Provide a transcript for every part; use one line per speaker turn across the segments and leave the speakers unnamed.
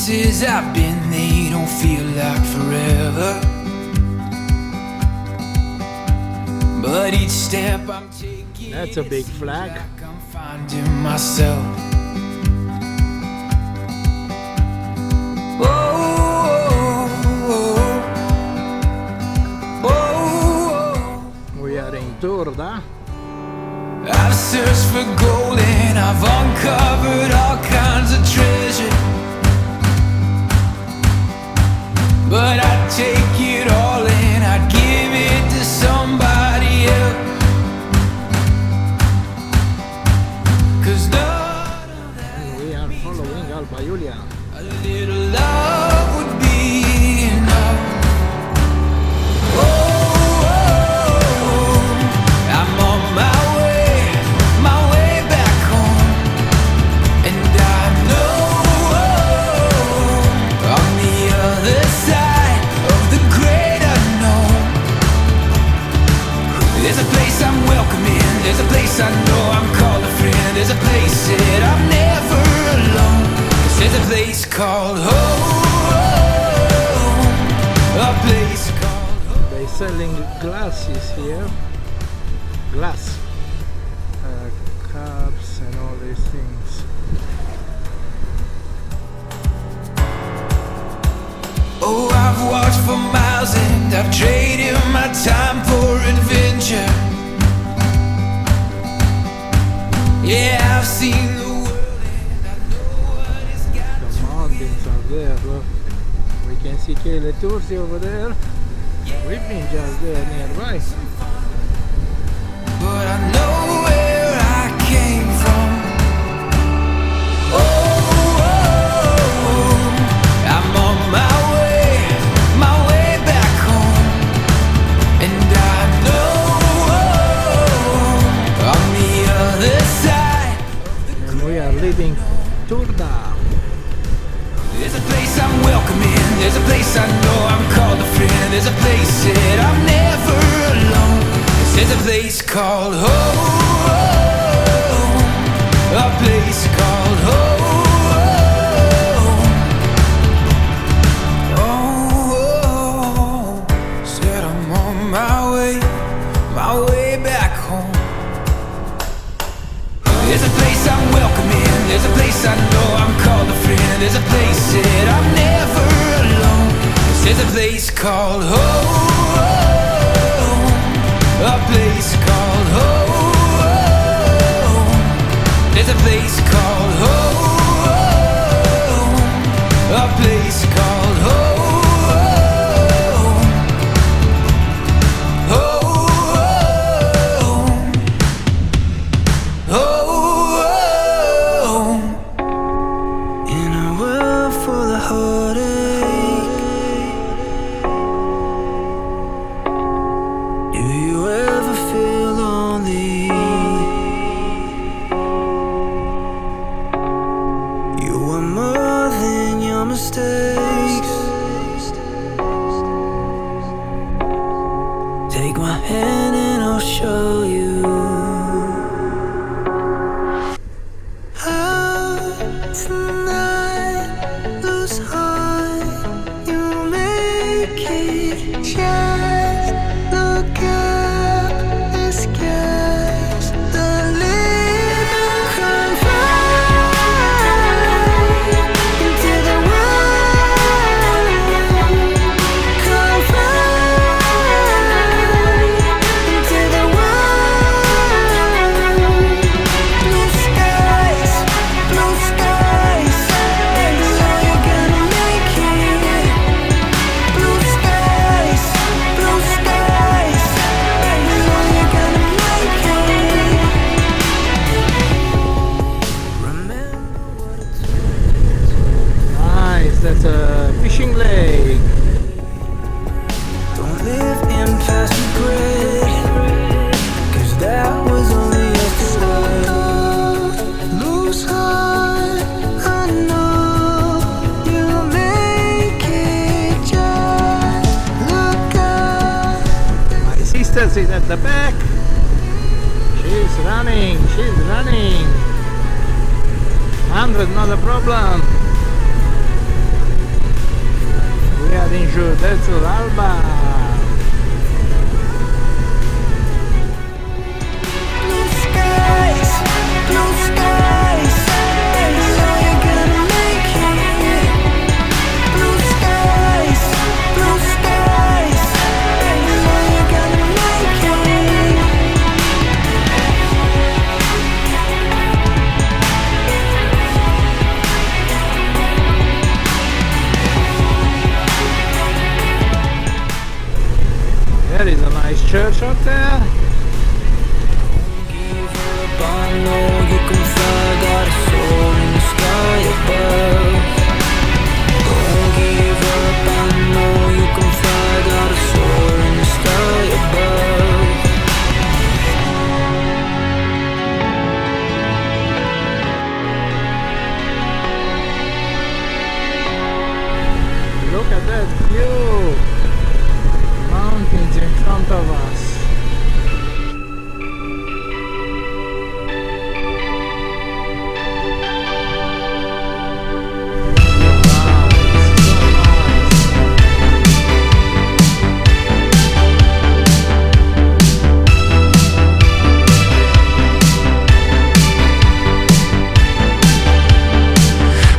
places I've been, they don't feel like forever. But each step I'm taking,
that's a big flag.
like I'm finding myself.
We are in Turda.
I've searched for gold and I've uncovered all kinds of treasure, but I'd take it all and I'd give it to somebody else. 'Cause none of that,
We are following Alba Giulia.
a little love would be enough. I'm on my way back home, and I know on the other side of the great unknown, there's a place I'm welcome in, there's a place I know I'm called a friend, there's a place that I'm never alone, 'cause there's a place called home, a place called home.
They're selling glasses here. Glass. Cups and all these things.
Oh, I've walked for miles and I've traded my time for adventure. Yeah, I've seen the world and I know what it's got
The mountains are there. Look. We can see Kele Tursi over there. We've been just there nearby.
but I know where I came from. Oh, I'm on my way back home, and I know on the other side
And we are leaving Turda.
there's a place I'm welcome in, there's a place I know I'm called a friend, there's a place that I'm never alone. There's a place called home, a place called home. Oh, said I'm on my way back home. There's a place I'm welcome in, there's a place I know I'm called a friend, there's a place that I'm never alone. There's a place called home, a place called home. There's a place called home, a place called home. Home. In a world full of heartache, do you ever feel lonely? You are more than your mistakes. Take my hand and I'll show you how tonight lose heart. You make it just look up the skies. The little come fly into the world. Come fly into the world. Blue skies, blue skies. You know you're gonna make it. Blue skies, blue skies. You know you're gonna make it. Remember what it's
Nice, that's a fishing lake.
Don't live in past regret, 'cause that was only yesterday. Lose heart, I know you'll make it. Just look up.
My sister is at the back. She's running, she's running. 100, not a problem. Bucuria din județul Alba. There is a nice church up there.
Give up, I know you can fly, got a soul in the sky above. Don't give up, I know you can fly, got a soul in the sky above.
Look at that view. Mountains in front of us.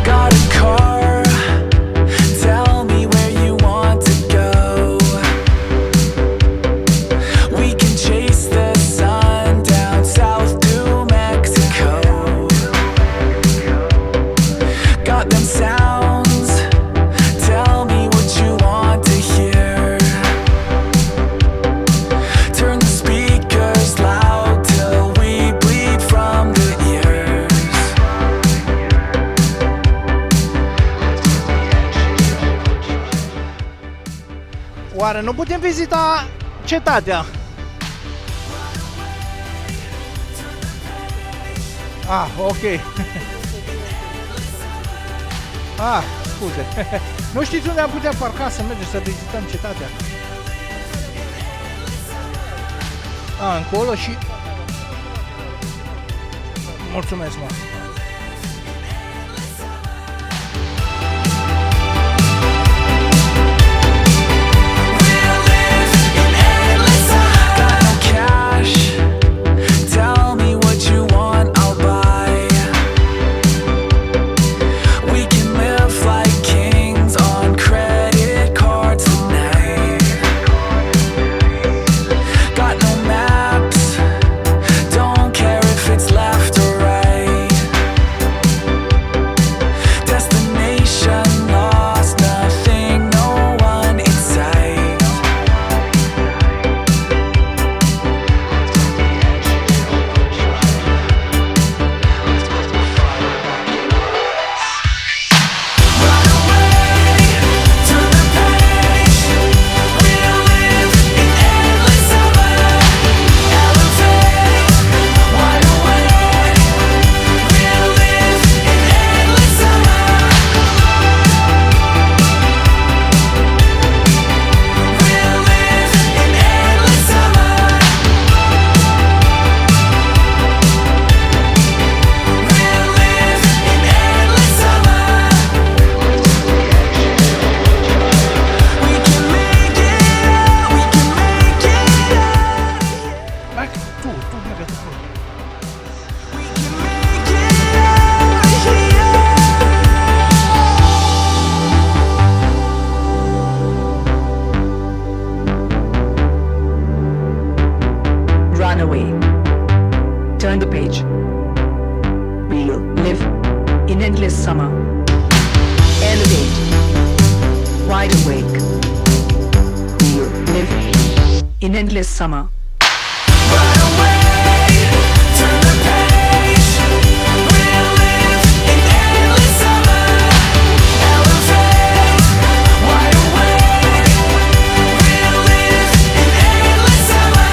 Got a car, tell me where you want to go. We can chase the sun down south to Mexico. Got them sounds, tell me what you want to hear. Turn the speakers loud till we bleed from the ears.
Oare nu putem vizita cetatea? Ah, ok. Ah, scuze. Nu știți unde am putea parca să mergem să vizităm cetatea? Ah, încolo și... Mulțumesc, mă.
Got no cash, tell me what you want, I'll buy. We can live like kings on credit cards tonight. Got no maps, don't care if it's left or right. Destination lost, nothing, no one in sight. Run away to the page. We'll live in endless summer. Elevate, wide awake. We'll live in endless summer. We'll live in endless summer. We'll live in endless summer. We can make it out, we can make it out.
Hai, tu merge tu.
We can make it out here.
Run away. Turn the page. We'll live in endless summer. Elevate. Wide awake. We'll live in endless summer.
Run away, turn the page. We'll live in endless summer. Elevate, wide awake. We'll live in endless summer.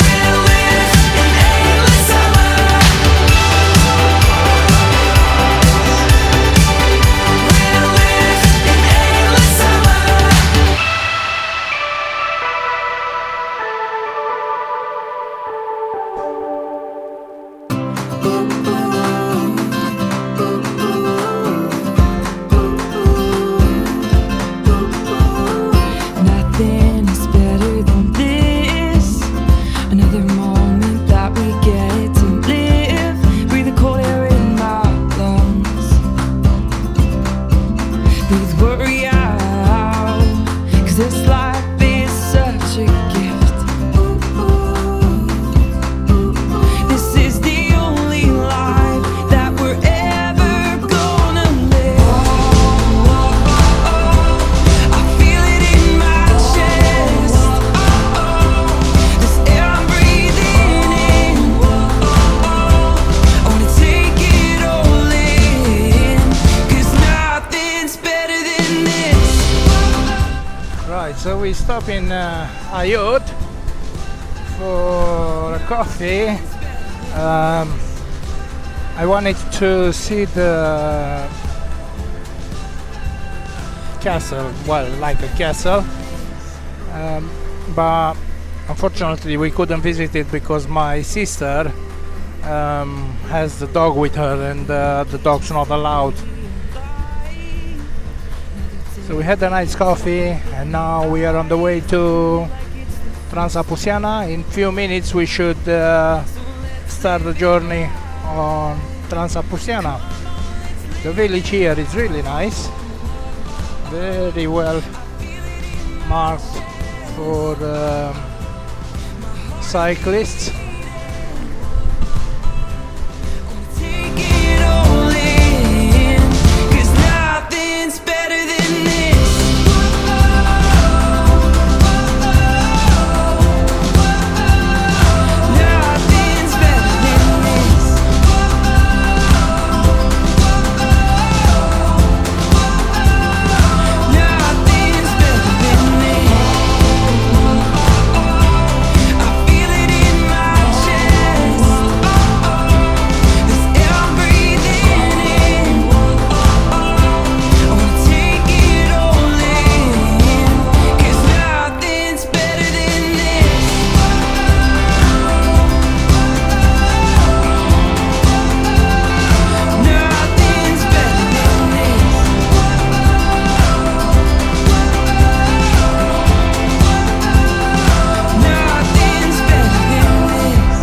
We'll live in endless summer. We'll live in endless summer.
Right, so we stop in Ayut for a coffee. I wanted to see the castle, well, like a castle, but unfortunately we couldn't visit it because my sister has the dog with her, and the dog's not allowed. So we had a nice coffee, and now we are on the way to Transapuseana. In few minutes we should start the journey on Transapuseana. The village here is really nice, very well marked for cyclists.
Take it all in, 'cause nothing's better than this. Nothing's better than this. Nothing's better than this. I feel it in my chest. This air I'm breathing in. I wanna take it all in, 'cause nothing's better than this. Nothing's better than this. Nothing's better than this.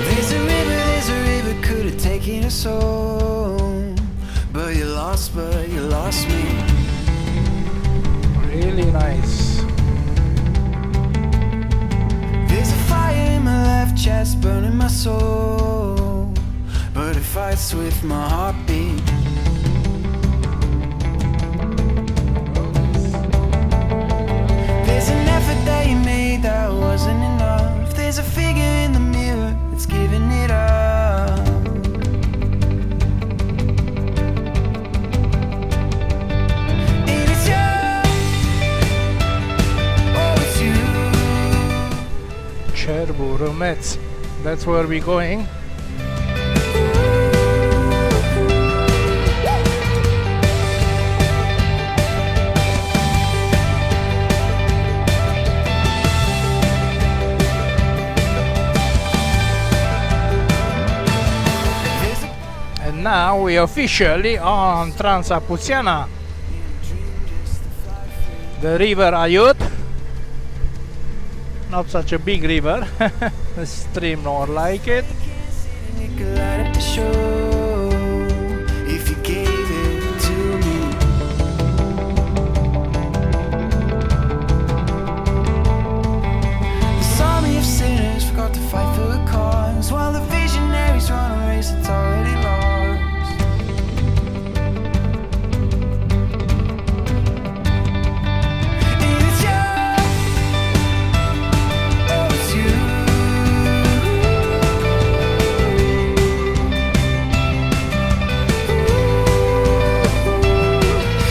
There's a river could have taken us home, but you lost me.
Really nice.
There's a fire in my left chest, burning my soul, but it fights with my heartbeat. There's an effort that you made that wasn't enough. There's a figure in the mirror that's giving it up. And it's you. Oh, it's you.
Cherbu, Romets, that's where we're going. And now we are officially on Transapuseana, the river Ayut. Not such a big river, a stream more like it.
You could light up the show if you gave it to me. This army of sinners forgot to fight for a cause, while the visionaries run a race that's already lost. And it's you. Oh, it's you.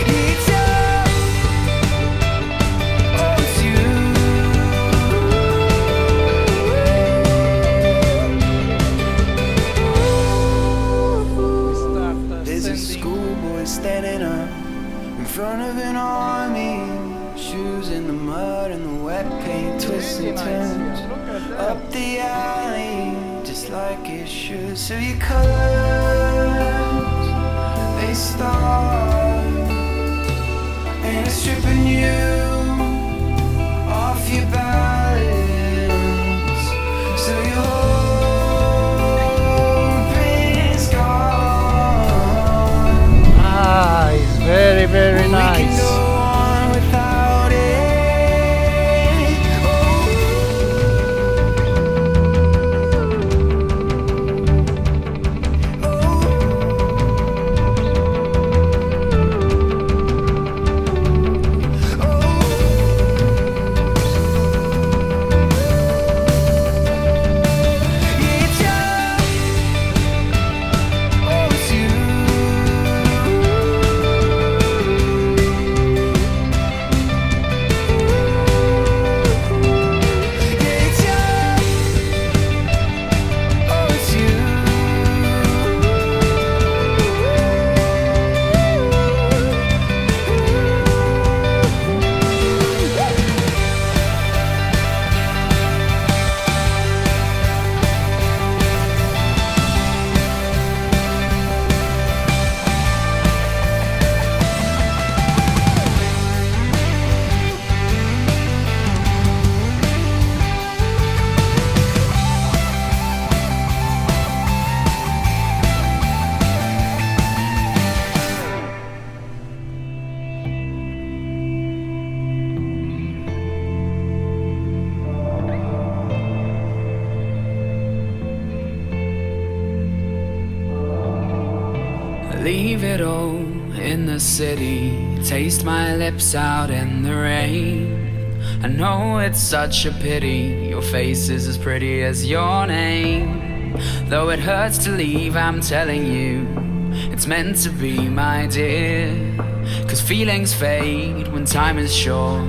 It's you. Oh, it's you. There's a schoolboy standing up in front of an army, shoes in the mud and the wet paint, twists and turns up the alley, just like it should. So your colors, they start, and it's stripping you off your balance. So your hope is gone.
Ah, it's very, very
We can
nice.
go on without it. Oh. Leave it all in the city, taste my lips out in the rain. I know it's such a pity, your face is as pretty as your name. Though it hurts to leave, I'm telling you, it's meant to be, my dear. 'Cause feelings fade when time is short.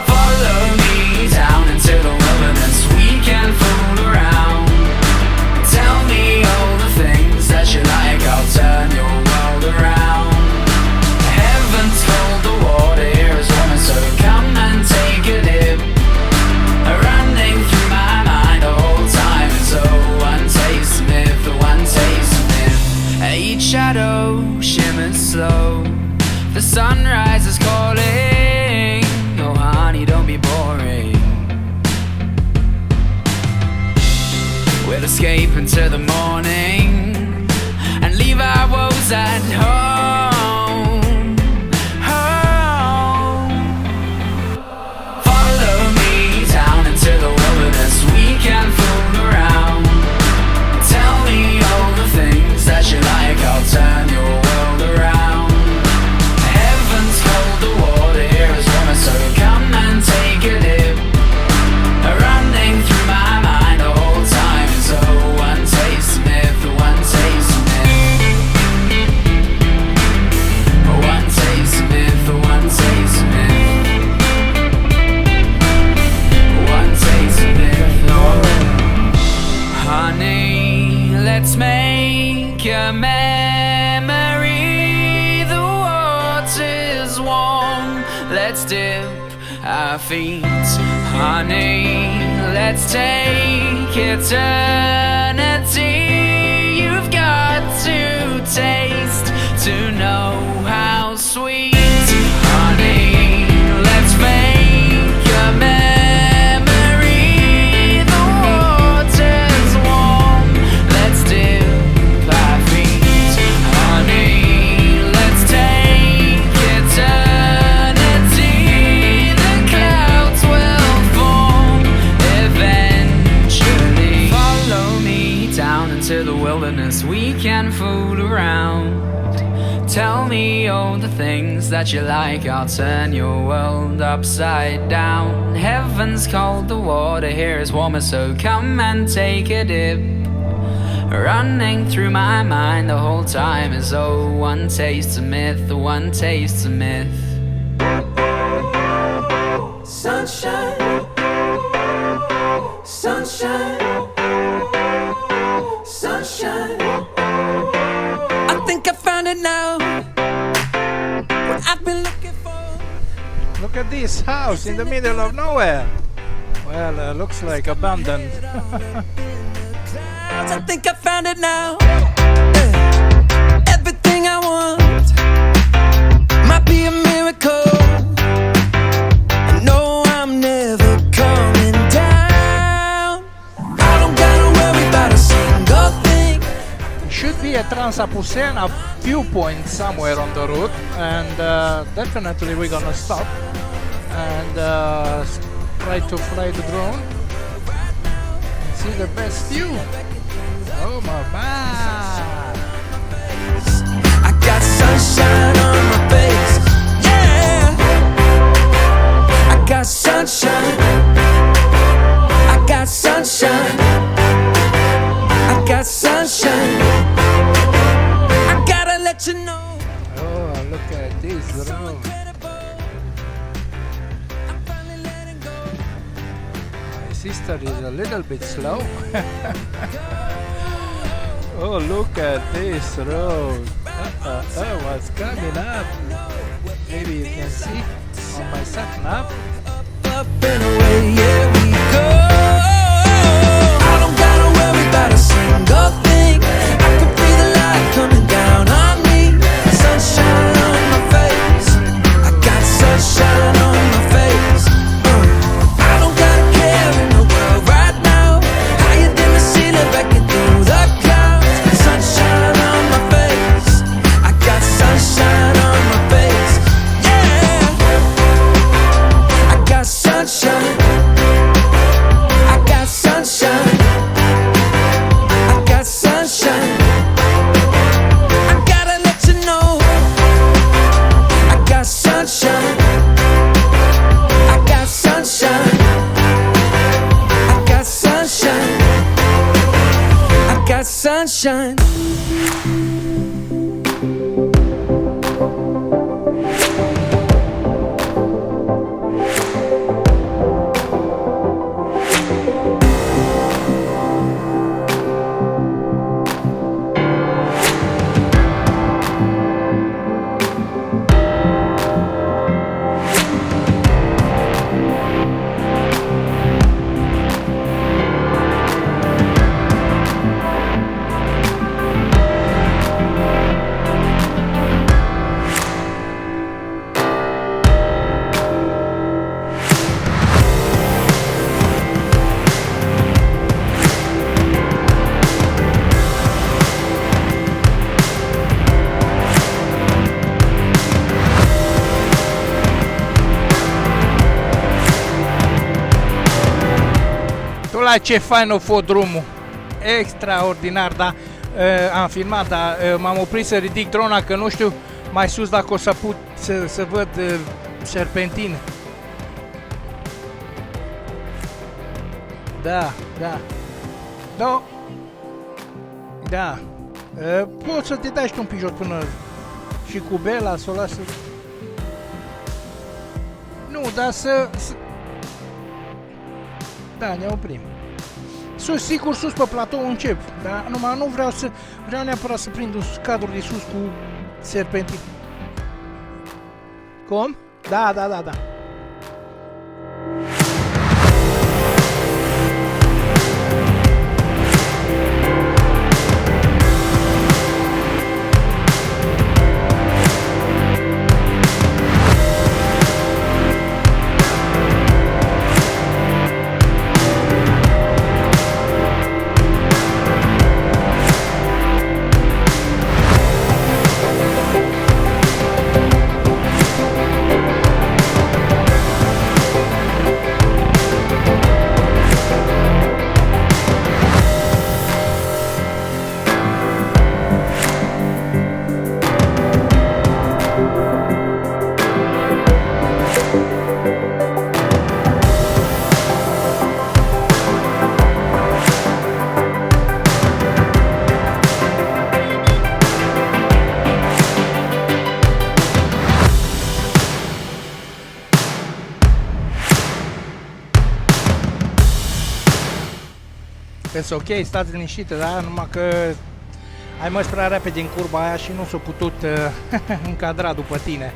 Follow me down into the wilderness, we can fool around. Tell me all the things that you like, I'll turn your world around. Heaven's cold, the water here is warmer, so come and take a dip. Running through my mind the whole time is one taste of myth, the one taste of myth. Each shadow shimmers slow, the sunrise is calling. Oh honey, don't be boring. We'll escape into the morning and leave our woes at home. Home. Follow me down into the wilderness, we can fool around. Tell me all the things that you like, I'll turn your world around. Heaven's cold, the water here is warmer, so come and take a dip. Running through my mind the whole time is one taste of myth, one taste of myth. One taste of myth, one taste of myth. One taste of myth, honey, let's make a memory. The water's warm, let's dip our feet. Honey, let's take eternity. You've got to taste to know how sweet. Honey, let's make a memory. The water's warm, let's dip our feet. Honey, let's take eternity. The clouds will form eventually. Follow me down into the wilderness, we can fool around. Tell me all the things that you like, I'll turn your world upside down. Heaven's cold, the water here is warmer, so come and take a dip. Running through my mind the whole time is one taste of myth, the one taste of myth.
Sunshine, sunshine, sunshine. I think I found it now. What I've been looking for.
Look at this house in the middle of nowhere. Well, looks like abandoned.
I think I found it now. Everything I want might be a miracle. I know I'm never coming down. I don't gotta worry about a single thing.
Should be a Transapuseana viewpoint somewhere on the route, and definitely we're gonna stop and try to fly the drone and see the best view. Oh my god!
I got sunshine on my face, yeah. I got sunshine. I got sunshine. I got sunshine. I gotta let you know.
Oh, look at this road. My sister is a little bit slow. Oh, look at this road. Oh, what's coming up? Maybe you can see on my sat nav.
Up and away, here we go. I don't gotta worry about a single thing. I can feel the light coming down on me. Sunshine on my face. I got sunshine on my face. I don't got a care in the world right now. Higher than the ceiling, breaking through the clouds. Sunshine on my face. I got sunshine on my face. Yeah. I got sunshine. bright sunshine.
Ce fain a fost drumul, extraordinar, dar am filmat, dar m-am oprit să ridic drona că nu știu mai sus dacă o să put să văd serpentin. Da. Poți să te dai și tu un pijot până și cu Bela să o lasă. Nu, dar să... Da, ne oprim. Sus, sigur, sus pe platou încep, dar numai nu vreau neapărat să prind un cadru de sus cu serpentin. Cum? Da. Sunt ok, stați liniștită, da? Numai că ai mers prea repede în curba aia și nu s-a putut încadra după tine.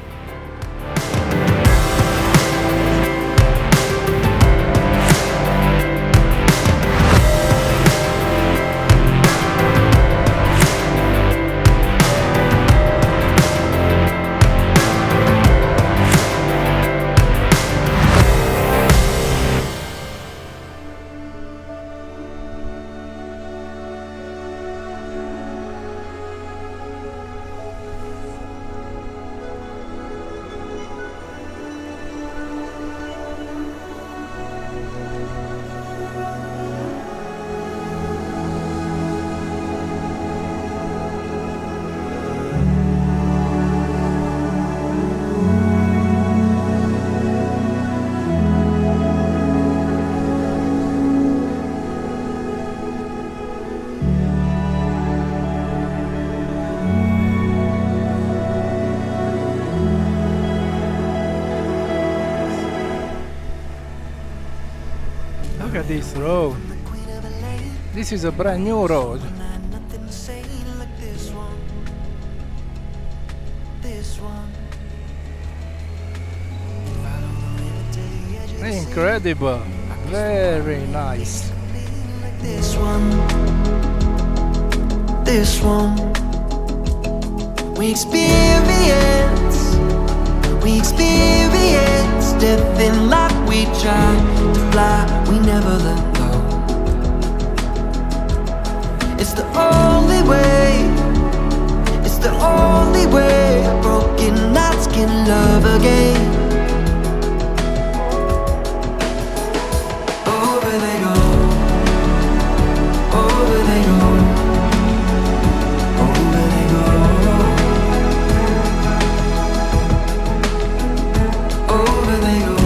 Look at this road. This is a brand new road. Incredible. Very nice.
This one we experience death in life. We try to fly, we never let go. It's the only way, it's the only way. Broken hearts can love again. Over they go, over they go, over they go, over they go,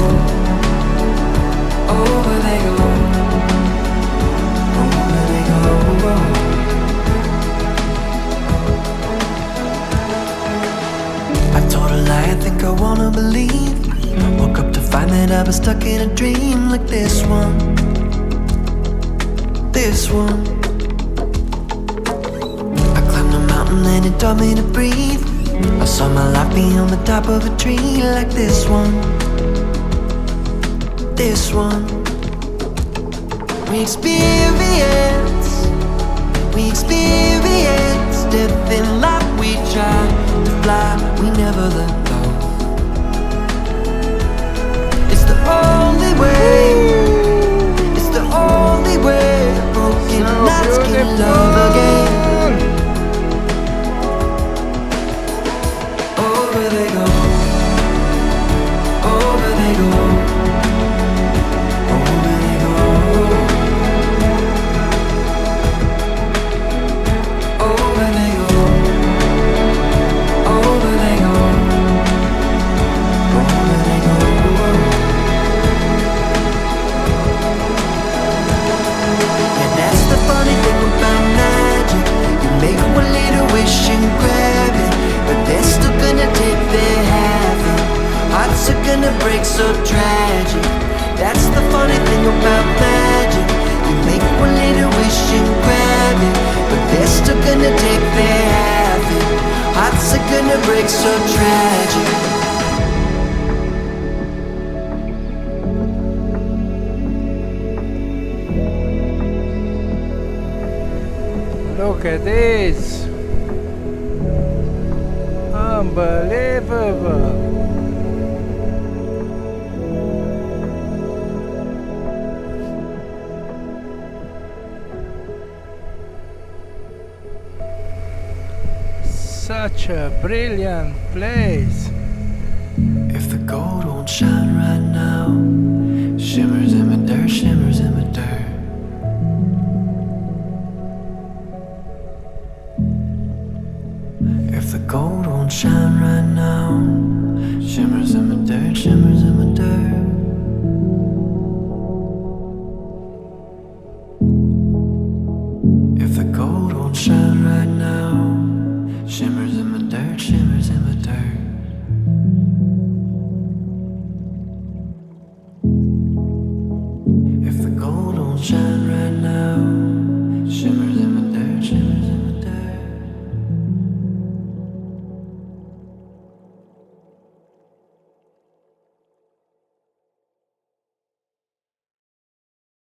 over they go, over they go.
I was stuck in a dream like this one. This one. I climbed a mountain and it taught me to breathe. I saw my life be on the top of a tree like this one. This one. We experience death in life. We try to fly, we never let go. It's the only way. It's the only way. Broken hearts can love again. Over they go. Over they go. Over they go. Over they go. Over they go. Over they go. And that's the funny thing about magic. You make one little wish and grab it, but they're still gonna take their half. Hearts are gonna break so tragic. That's the funny thing about magic. You make one little wish and grab it, but they're still gonna take their half. Hearts are gonna break so tragic.
Look at this! Unbelievable! Such a brilliant place!
If the gold won't shine right now, shimmers in my dirt, shimmers in my dirt. If the gold won't shine right now, shimmers in my dirt, shimmers in my dirt. If the gold won't shine right now, shimmers